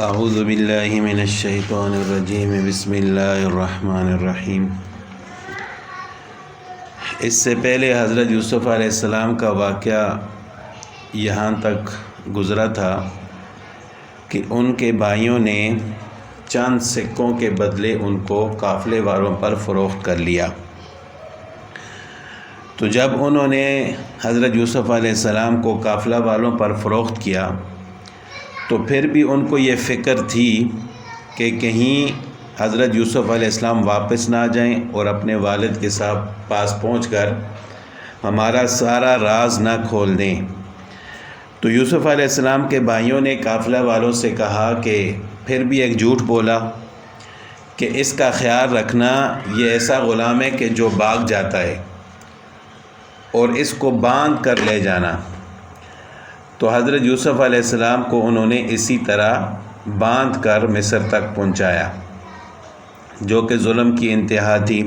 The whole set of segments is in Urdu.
اعوذ باللہ من الشیطان الرجیم بسم اللہ الرحمن الرحیم۔ اس سے پہلے حضرت یوسف علیہ السلام کا واقعہ یہاں تک گزرا تھا کہ ان کے بھائیوں نے چند سکوں کے بدلے ان کو قافلے والوں پر فروخت کر لیا۔ تو جب انہوں نے حضرت یوسف علیہ السلام کو قافلہ والوں پر فروخت کیا تو پھر بھی ان کو یہ فکر تھی کہ کہیں حضرت یوسف علیہ السلام واپس نہ جائیں اور اپنے والد کے پاس پہنچ کر ہمارا سارا راز نہ کھول دیں۔ تو یوسف علیہ السلام کے بھائیوں نے قافلہ والوں سے کہا کہ پھر بھی ایک جھوٹ بولا کہ اس کا خیال رکھنا، یہ ایسا غلام ہے کہ جو بھاگ جاتا ہے، اور اس کو باندھ کر لے جانا۔ تو حضرت یوسف علیہ السلام کو انہوں نے اسی طرح باندھ کر مصر تک پہنچایا، جو کہ ظلم کی انتہا تھی۔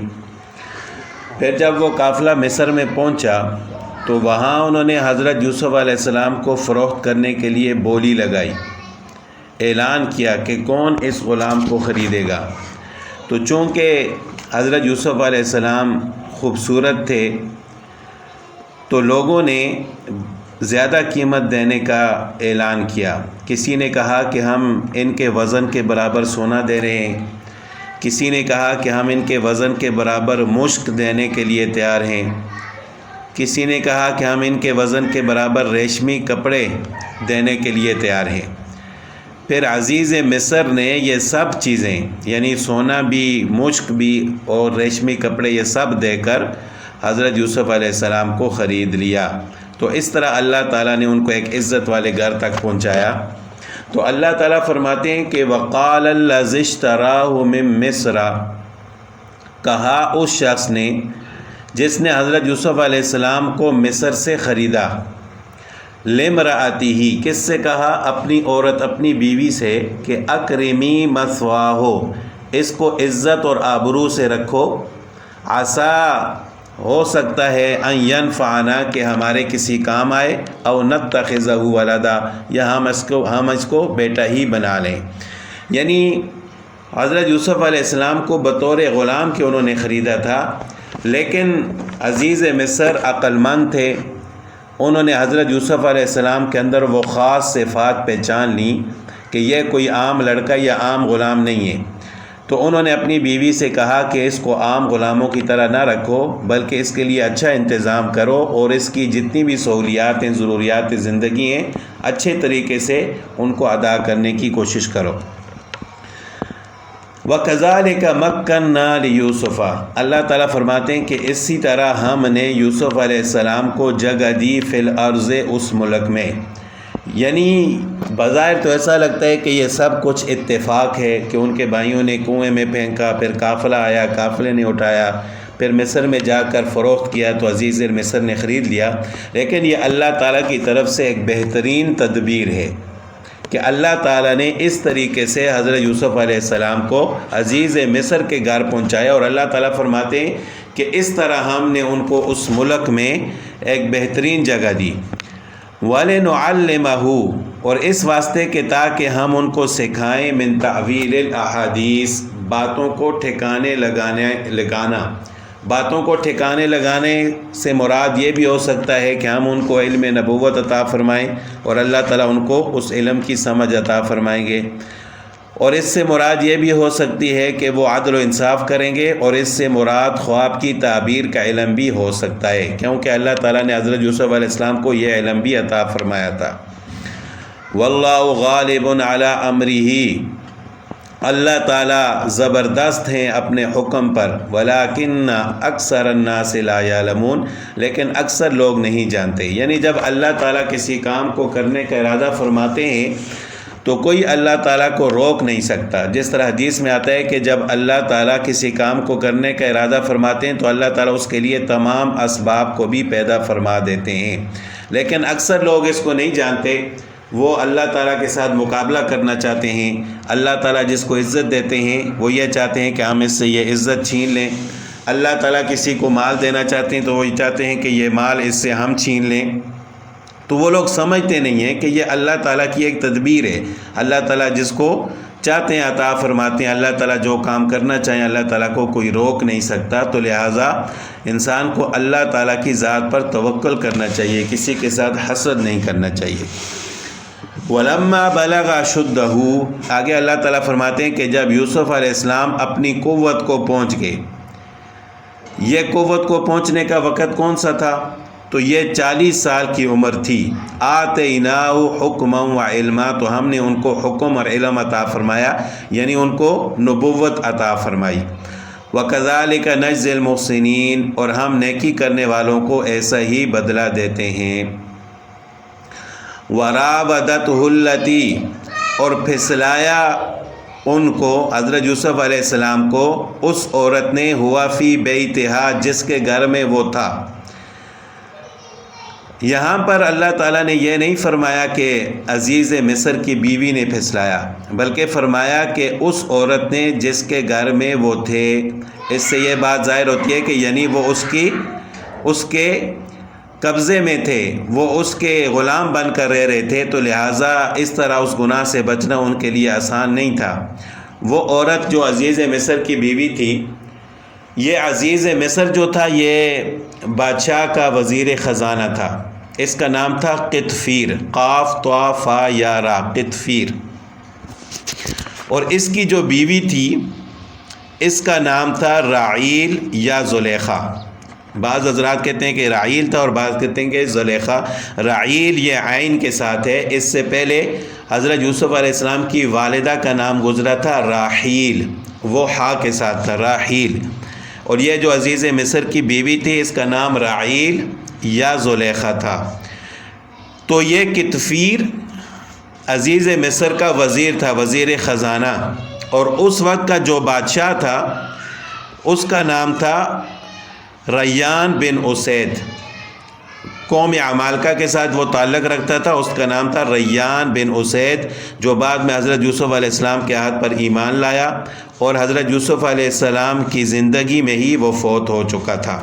پھر جب وہ قافلہ مصر میں پہنچا تو وہاں انہوں نے حضرت یوسف علیہ السلام کو فروخت کرنے کے لیے بولی لگائی، اعلان کیا کہ کون اس غلام کو خریدے گا۔ تو چونکہ حضرت یوسف علیہ السلام خوبصورت تھے تو لوگوں نے زیادہ قیمت دینے کا اعلان کیا۔ کسی نے کہا کہ ہم ان کے وزن کے برابر سونا دے رہے ہیں، کسی نے کہا کہ ہم ان کے وزن کے برابر مشک دینے کے لیے تیار ہیں، کسی نے کہا کہ ہم ان کے وزن کے برابر ریشمی کپڑے دینے کے لیے تیار ہیں۔ پھر عزیز مصر نے یہ سب چیزیں، یعنی سونا بھی، مشک بھی اور ریشمی کپڑے، یہ سب دے کر حضرت یوسف علیہ السلام کو خرید لیا۔ تو اس طرح اللہ تعالیٰ نے ان کو ایک عزت والے گھر تک پہنچایا۔ تو اللہ تعالیٰ فرماتے ہیں کہ وقال الذی اشتراہ من مصر، کہا اس شخص نے جس نے حضرت یوسف علیہ السلام کو مصر سے خریدا، لامرأتہ، کس سے کہا؟ اپنی عورت، اپنی بیوی سے، کہ اکرمی مثواہ، اس کو عزت اور آبرو سے رکھو، عسیٰ، ہو سکتا ہے، ان ینفعنا، کہ ہمارے کسی کام آئے، او نتخذہ ولدا، یا ہم اس کو بیٹا ہی بنا لیں۔ یعنی حضرت یوسف علیہ السلام کو بطور غلام کے انہوں نے خریدا تھا، لیکن عزیز مصر عقل مند تھے، انہوں نے حضرت یوسف علیہ السلام کے اندر وہ خاص صفات پہچان لیں کہ یہ کوئی عام لڑکا یا عام غلام نہیں ہے۔ تو انہوں نے اپنی بیوی سے کہا کہ اس کو عام غلاموں کی طرح نہ رکھو، بلکہ اس کے لیے اچھا انتظام کرو اور اس کی جتنی بھی سہولیات ہیں، ضروریات زندگی ہیں، اچھے طریقے سے ان کو ادا کرنے کی کوشش کرو۔ وَكَذَلِكَ مَكَّنَّا لِيُوسُفَ، اللہ تعالیٰ فرماتے ہیں کہ اسی طرح ہم نے یوسف علیہ السلام کو جگہ دی فی الارض، اس ملک میں۔ یعنی بظاہر تو ایسا لگتا ہے کہ یہ سب کچھ اتفاق ہے کہ ان کے بھائیوں نے کنویں میں پھینکا، پھر قافلہ آیا، قافلے نے اٹھایا، پھر مصر میں جا کر فروخت کیا تو عزیز مصر نے خرید لیا۔ لیکن یہ اللہ تعالیٰ کی طرف سے ایک بہترین تدبیر ہے کہ اللہ تعالیٰ نے اس طریقے سے حضرت یوسف علیہ السلام کو عزیز مصر کے گھر پہنچایا، اور اللہ تعالیٰ فرماتے ہیں کہ اس طرح ہم نے ان کو اس ملک میں ایک بہترین جگہ دی۔ وَلِنُعَلِّمَهُ، اور اس واسطے کہ تاکہ ہم ان کو سکھائیں من تعویل الاحادیث، باتوں کو ٹھکانے لگانا۔ باتوں کو ٹھکانے لگانے سے مراد یہ بھی ہو سکتا ہے کہ ہم ان کو علم نبوت عطا فرمائیں اور اللہ تعالیٰ ان کو اس علم کی سمجھ عطا فرمائیں گے، اور اس سے مراد یہ بھی ہو سکتی ہے کہ وہ عدل و انصاف کریں گے، اور اس سے مراد خواب کی تعبیر کا علم بھی ہو سکتا ہے، کیونکہ اللہ تعالیٰ نے حضرت یوسف علیہ السلام کو یہ علم بھی عطا فرمایا تھا۔ واللہ غالب علی امرہ، اللہ تعالیٰ زبردست ہیں اپنے حکم پر، ولیکن اکثر الناس لا یعلمون، لیکن اکثر لوگ نہیں جانتے۔ یعنی جب اللہ تعالیٰ کسی کام کو کرنے کا ارادہ فرماتے ہیں تو کوئی اللہ تعالیٰ کو روک نہیں سکتا۔ جس طرح حدیث میں آتا ہے کہ جب اللہ تعالیٰ کسی کام کو کرنے کا ارادہ فرماتے ہیں تو اللہ تعالیٰ اس کے لیے تمام اسباب کو بھی پیدا فرما دیتے ہیں، لیکن اکثر لوگ اس کو نہیں جانتے۔ وہ اللہ تعالیٰ کے ساتھ مقابلہ کرنا چاہتے ہیں۔ اللہ تعالیٰ جس کو عزت دیتے ہیں وہ یہ چاہتے ہیں کہ ہم اس سے یہ عزت چھین لیں۔ اللہ تعالیٰ کسی کو مال دینا چاہتے ہیں تو وہ یہ چاہتے ہیں کہ یہ مال اس سے ہم چھین لیں۔ تو وہ لوگ سمجھتے نہیں ہیں کہ یہ اللہ تعالیٰ کی ایک تدبیر ہے. اللہ تعالیٰ جس کو چاہتے ہیں عطا فرماتے ہیں. اللہ تعالیٰ جو کام کرنا چاہیں اللہ تعالیٰ کو کوئی روک نہیں سکتا. تو لہٰذا انسان کو اللہ تعالیٰ کی ذات پر توکل کرنا چاہیے, کسی کے ساتھ حسد نہیں کرنا چاہیے. وَلَمَّا بَلَغَ أَشُدَّهُ, آگے اللہ تعالیٰ فرماتے ہیں کہ جب یوسف علیہ السلام اپنی قوت کو پہنچ گئے. یہ قوت کو پہنچنے کا وقت کون سا تھا؟ تو یہ 40 سال کی عمر تھی. آتَيْنَاهُ حُكْمًا وَعِلْمًا, تو ہم نے ان کو حکم اور علم عطا فرمایا, یعنی ان کو نبوت عطا فرمائی. وَكَذَلِكَ نَجْزِي الْمُحْسِنِينَ, اور ہم نیکی کرنے والوں کو ایسا ہی بدلہ دیتے ہیں. وَرَاوَدَتْهُ الَّتِي, اور پھسلایا ان کو حضرت یوسف علیہ السلام کو اس عورت نے, ہوا فی بیتہا, جس کے گھر میں وہ تھا. یہاں پر اللہ تعالیٰ نے یہ نہیں فرمایا کہ عزیز مصر کی بیوی نے پھسلایا, بلکہ فرمایا کہ اس عورت نے جس کے گھر میں وہ تھے. اس سے یہ بات ظاہر ہوتی ہے کہ یعنی وہ اس کے قبضے میں تھے, وہ اس کے غلام بن کر رہ رہے تھے. تو لہٰذا اس طرح اس گناہ سے بچنا ان کے لیے آسان نہیں تھا. وہ عورت جو عزیز مصر کی بیوی تھی, یہ عزیز مصر جو تھا یہ بادشاہ کا وزیر خزانہ تھا. اس کا نام تھا قطفیر, قاف طا فا یا را, قطفیر. اور اس کی جو بیوی تھی اس کا نام تھا راعیل یا زلیخا. بعض حضرات کہتے ہیں کہ راعیل تھا اور بعض کہتے ہیں کہ زلیخا. راعیل یہ عین کے ساتھ ہے. اس سے پہلے حضرت یوسف علیہ السلام کی والدہ کا نام گزرا تھا راحیل, وہ ہا کے ساتھ تھا, راحیل. اور یہ جو عزیز مصر کی بیوی تھی اس کا نام راعیل یا زلیخا تھا. تو یہ قطفیر عزیز مصر کا وزیر تھا, وزیر خزانہ. اور اس وقت کا جو بادشاہ تھا اس کا نام تھا ریان بن اسید. قوم عمالقہ کے ساتھ وہ تعلق رکھتا تھا, اس کا نام تھا ریان بن اسید, جو بعد میں حضرت یوسف علیہ السلام کے ہاتھ پر ایمان لایا اور حضرت یوسف علیہ السلام کی زندگی میں ہی وہ فوت ہو چکا تھا.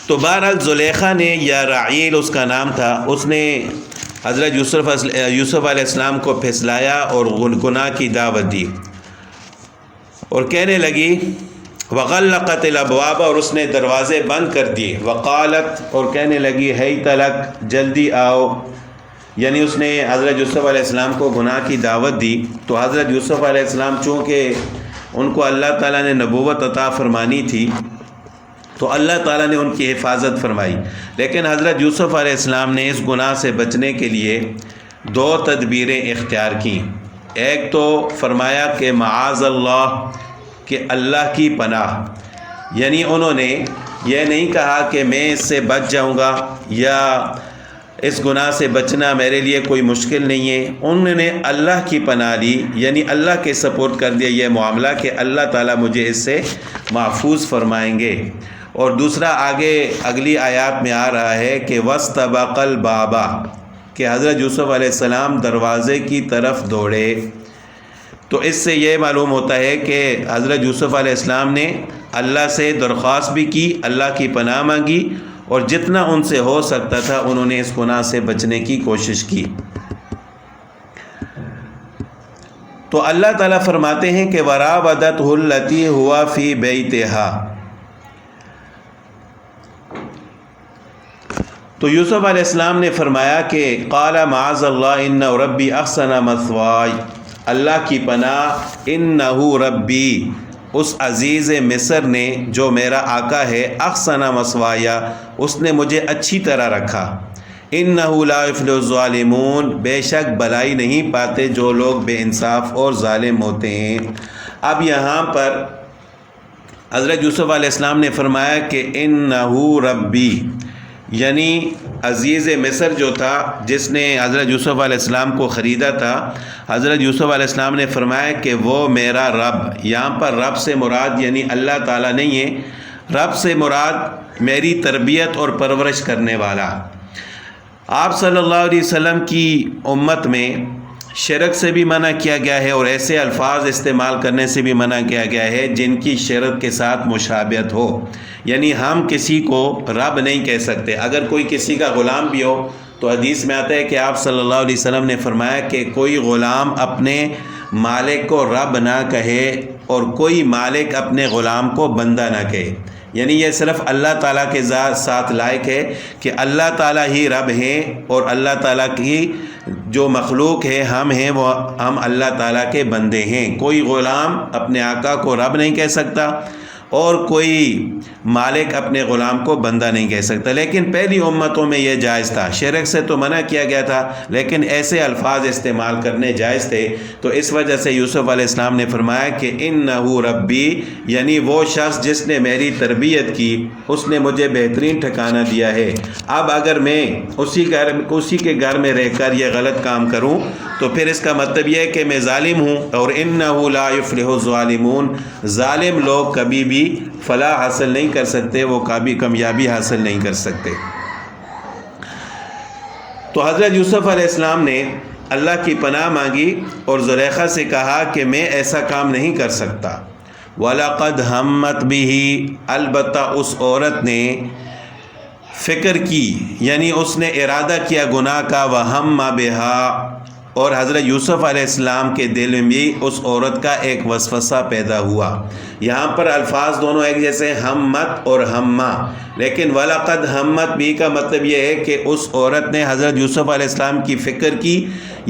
تو بہرحال زلیخا نے, یا راعیل اس کا نام تھا, اس نے حضرت یوسف علیہ السلام کو پھسلایا اور گناہ کی دعوت دی اور کہنے لگی وغلقت الابواب, اور اس نے دروازے بند کر دیے. وقالت, اور کہنے لگی ہیت لک, جلدی آؤ. یعنی اس نے حضرت یوسف علیہ السلام کو گناہ کی دعوت دی. تو حضرت یوسف علیہ السلام چونکہ ان کو اللہ تعالیٰ نے نبوت عطا فرمانی تھی تو اللہ تعالیٰ نے ان کی حفاظت فرمائی. لیکن حضرت یوسف علیہ السلام نے اس گناہ سے بچنے کے لیے 2 تدبیریں اختیار کیں. ایک تو فرمایا کہ معاذ اللہ, کہ اللہ کی پناہ, یعنی انہوں نے یہ نہیں کہا کہ میں اس سے بچ جاؤں گا یا اس گناہ سے بچنا میرے لیے کوئی مشکل نہیں ہے. انہوں نے اللہ کی پناہ لی, یعنی اللہ کے سپورٹ کر دیا یہ معاملہ کہ اللہ تعالیٰ مجھے اس سے محفوظ فرمائیں گے. اور دوسرا آگے اگلی آیات میں آ رہا ہے کہ وَاسْتَبَقَ الْبَابَ, کہ حضرت یوسف علیہ السلام دروازے کی طرف دوڑے. تو اس سے یہ معلوم ہوتا ہے کہ حضرت یوسف علیہ السلام نے اللہ سے درخواست بھی کی, اللہ کی پناہ مانگی, اور جتنا ان سے ہو سکتا تھا انہوں نے اس گناہ سے بچنے کی کوشش کی. تو اللہ تعالیٰ فرماتے ہیں کہ وَرَاوَدَتْهُ الَّتِي هُوَ فِي بَيْتِهَا, تو یوسف علیہ السلام نے فرمایا کہ قَالَ مَعَاذَ اللَّهِ إِنَّهُ رَبِّي أَحْسَنَ مَثْوَايَ, اللہ کی پناہ, إِنَّهُ رَبِّي, اس عزیز مصر نے جو میرا آقا ہے, أَحْسَنَ مَثْوَايَ, اس نے مجھے اچھی طرح رکھا. إِنَّهُ لَا يُفْلِحُ الظَّالِمُونَ, بے شک بھلائی نہیں پاتے جو لوگ بے انصاف اور ظالم ہوتے ہیں. اب یہاں پر حضرت یوسف علیہ السلام نے فرمایا کہ إِنَّهُ رَبِّي, یعنی عزیز مصر جو تھا جس نے حضرت یوسف علیہ السلام کو خریدا تھا, حضرت یوسف علیہ السلام نے فرمایا کہ وہ میرا رب. یہاں پر رب سے مراد یعنی اللہ تعالیٰ نہیں ہے, رب سے مراد میری تربیت اور پرورش کرنے والا. آپ صلی اللہ علیہ وسلم کی امت میں شرک سے بھی منع کیا گیا ہے اور ایسے الفاظ استعمال کرنے سے بھی منع کیا گیا ہے جن کی شرک کے ساتھ مشابہت ہو. یعنی ہم کسی کو رب نہیں کہہ سکتے. اگر کوئی کسی کا غلام بھی ہو تو حدیث میں آتا ہے کہ آپ صلی اللہ علیہ وسلم نے فرمایا کہ کوئی غلام اپنے مالک کو رب نہ کہے اور کوئی مالک اپنے غلام کو بندہ نہ کہے، یعنی یہ صرف اللہ تعالیٰ کے ساتھ لائق ہے کہ اللہ تعالیٰ ہی رب ہیں، اور اللہ تعالیٰ کی جو مخلوق ہے ہم اللہ تعالیٰ کے بندے ہیں۔ کوئی غلام اپنے آقا کو رب نہیں کہہ سکتا اور کوئی مالک اپنے غلام کو بندہ نہیں کہہ سکتا، لیکن پہلی امتوں میں یہ جائز تھا، شرک سے تو منع کیا گیا تھا لیکن ایسے الفاظ استعمال کرنے جائز تھے۔ تو اس وجہ سے یوسف علیہ السلام نے فرمایا کہ انہ ربی، یعنی وہ شخص جس نے میری تربیت کی اس نے مجھے بہترین ٹھکانہ دیا ہے، اب اگر میں اسی کے گھر میں رہ کر یہ غلط کام کروں تو پھر اس کا مطلب یہ ہے کہ میں ظالم ہوں، اور انہ لا یفلح الظالمون، ظالم لوگ کبھی بھی فلاح حاصل نہیں کر سکتے، وہ کبھی کامیابی حاصل نہیں کر سکتے۔ تو حضرت یوسف علیہ السلام نے اللہ کی پناہ مانگی اور زلیخا سے کہا کہ میں ایسا کام نہیں کر سکتا۔ وَلَقَدْ هَمَّتْ بِهِ، البتہ اس عورت نے فکر کی، یعنی اس نے ارادہ کیا گناہ کا، وَهَمَّ بِهَا، اور حضرت یوسف علیہ السلام کے دل میں بھی اس عورت کا ایک وسوسہ پیدا ہوا۔ یہاں پر الفاظ دونوں ایک جیسے ہمت اور ہمہ، لیکن وَلَقَدْ هَمَّتْ بِهِ کا مطلب یہ ہے کہ اس عورت نے حضرت یوسف علیہ السلام کی فکر کی،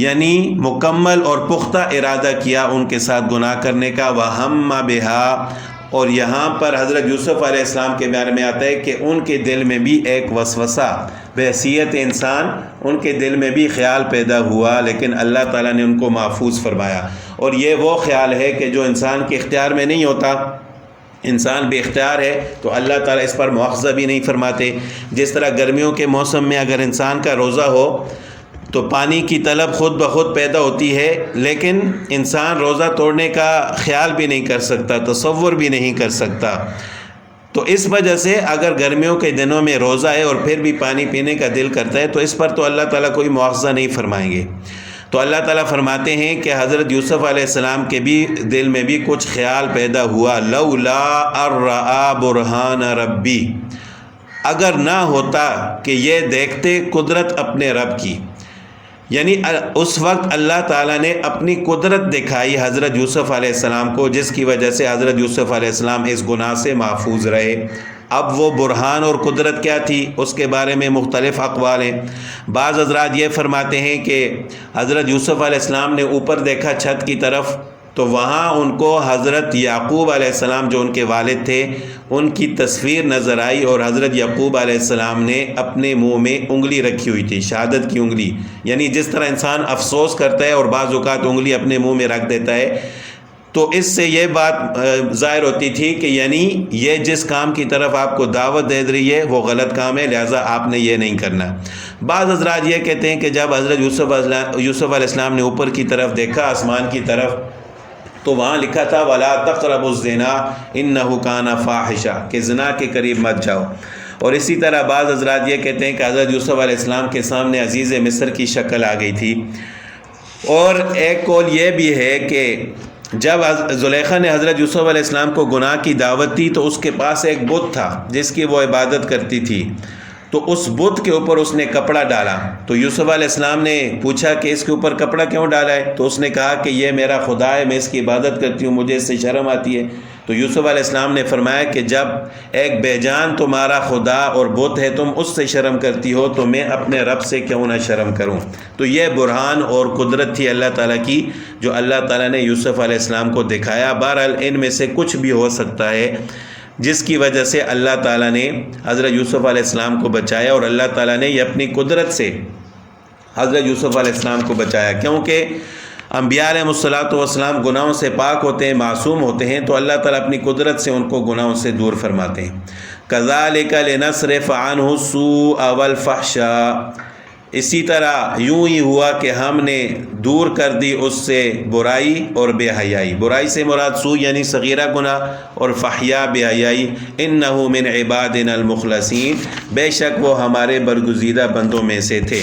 یعنی مکمل اور پختہ ارادہ کیا ان کے ساتھ گناہ کرنے کا، وَهَمَّ بِهَا، اور یہاں پر حضرت یوسف علیہ السلام کے بارے میں آتا ہے کہ ان کے دل میں بھی ایک وسوسہ، بحیثیت انسان ان کے دل میں بھی خیال پیدا ہوا، لیکن اللہ تعالیٰ نے ان کو محفوظ فرمایا۔ اور یہ وہ خیال ہے کہ جو انسان کے اختیار میں نہیں ہوتا، انسان بے اختیار ہے تو اللہ تعالیٰ اس پر مواخذہ بھی نہیں فرماتے۔ جس طرح گرمیوں کے موسم میں اگر انسان کا روزہ ہو تو پانی کی طلب خود بخود پیدا ہوتی ہے، لیکن انسان روزہ توڑنے کا خیال بھی نہیں کر سکتا، تصور بھی نہیں کر سکتا۔ تو اس وجہ سے اگر گرمیوں کے دنوں میں روزہ ہے اور پھر بھی پانی پینے کا دل کرتا ہے تو اس پر تو اللہ تعالیٰ کوئی مواخذہ نہیں فرمائیں گے۔ تو اللہ تعالیٰ فرماتے ہیں کہ حضرت یوسف علیہ السلام کے بھی دل میں بھی کچھ خیال پیدا ہوا، لولا ارآ برہان ربی، اگر نہ ہوتا کہ یہ دیکھتے قدرت اپنے رب کی، یعنی اس وقت اللہ تعالیٰ نے اپنی قدرت دکھائی حضرت یوسف علیہ السلام کو، جس کی وجہ سے حضرت یوسف علیہ السلام اس گناہ سے محفوظ رہے۔ اب وہ برہان اور قدرت کیا تھی اس کے بارے میں مختلف اقوال ہیں۔ بعض حضرات یہ فرماتے ہیں کہ حضرت یوسف علیہ السلام نے اوپر دیکھا چھت کی طرف تو وہاں ان کو حضرت یعقوب علیہ السلام جو ان کے والد تھے ان کی تصویر نظر آئی، اور حضرت یعقوب علیہ السلام نے اپنے منہ میں انگلی رکھی ہوئی تھی، شہادت کی انگلی، یعنی جس طرح انسان افسوس کرتا ہے اور بعض اوقات انگلی اپنے منہ میں رکھ دیتا ہے، تو اس سے یہ بات ظاہر ہوتی تھی کہ یعنی یہ جس کام کی طرف آپ کو دعوت دے رہی ہے وہ غلط کام ہے، لہٰذا آپ نے یہ نہیں کرنا۔ بعض حضرات یہ کہتے ہیں کہ جب حضرت یوسف علیہ السلام نے اوپر کی طرف دیکھا، آسمان کی طرف، تو وہاں لکھا تھا وَلَا تَقْرَبُوا الزِّنَا إِنَّهُ كَانَ فَاحِشًا، کہ زنا کے قریب مت جاؤ۔ اور اسی طرح بعض حضرات یہ کہتے ہیں کہ حضرت یوسف علیہ السلام کے سامنے عزیز مصر کی شکل آ گئی تھی۔ اور ایک قول یہ بھی ہے کہ جب زلیخا نے حضرت یوسف علیہ السلام کو گناہ کی دعوت دی تو اس کے پاس ایک بت تھا جس کی وہ عبادت کرتی تھی، تو اس بت کے اوپر اس نے کپڑا ڈالا۔ تو یوسف علیہ السلام نے پوچھا کہ اس کے اوپر کپڑا کیوں ڈالا ہے؟ تو اس نے کہا کہ یہ میرا خدا ہے، میں اس کی عبادت کرتی ہوں، مجھے اس سے شرم آتی ہے۔ تو یوسف علیہ السلام نے فرمایا کہ جب ایک بے جان تمہارا خدا اور بت ہے تم اس سے شرم کرتی ہو تو میں اپنے رب سے کیوں نہ شرم کروں۔ تو یہ برہان اور قدرت تھی اللہ تعالیٰ کی جو اللہ تعالیٰ نے یوسف علیہ السلام کو دکھایا۔ بہرحال ان میں سے کچھ بھی ہو سکتا ہے جس کی وجہ سے اللہ تعالیٰ نے حضرت یوسف علیہ السلام کو بچایا، اور اللہ تعالیٰ نے یہ اپنی قدرت سے حضرت یوسف علیہ السلام کو بچایا، کیونکہ انبیاء علیہ الصلوۃ والسلام گناہوں سے پاک ہوتے ہیں، معصوم ہوتے ہیں، تو اللہ تعالیٰ اپنی قدرت سے ان کو گناہوں سے دور فرماتے ہیں۔ کذالک لنصرف عنہ السوء والفحشاء، اسی طرح یوں ہی ہوا کہ ہم نے دور کر دی اس سے برائی اور بے حیائی۔ برائی سے مراد سوء یعنی صغیرہ گناہ، اور فحیا بے حیائی۔ انہ من عبادنا المخلصین، بے شک وہ ہمارے برگزیدہ بندوں میں سے تھے۔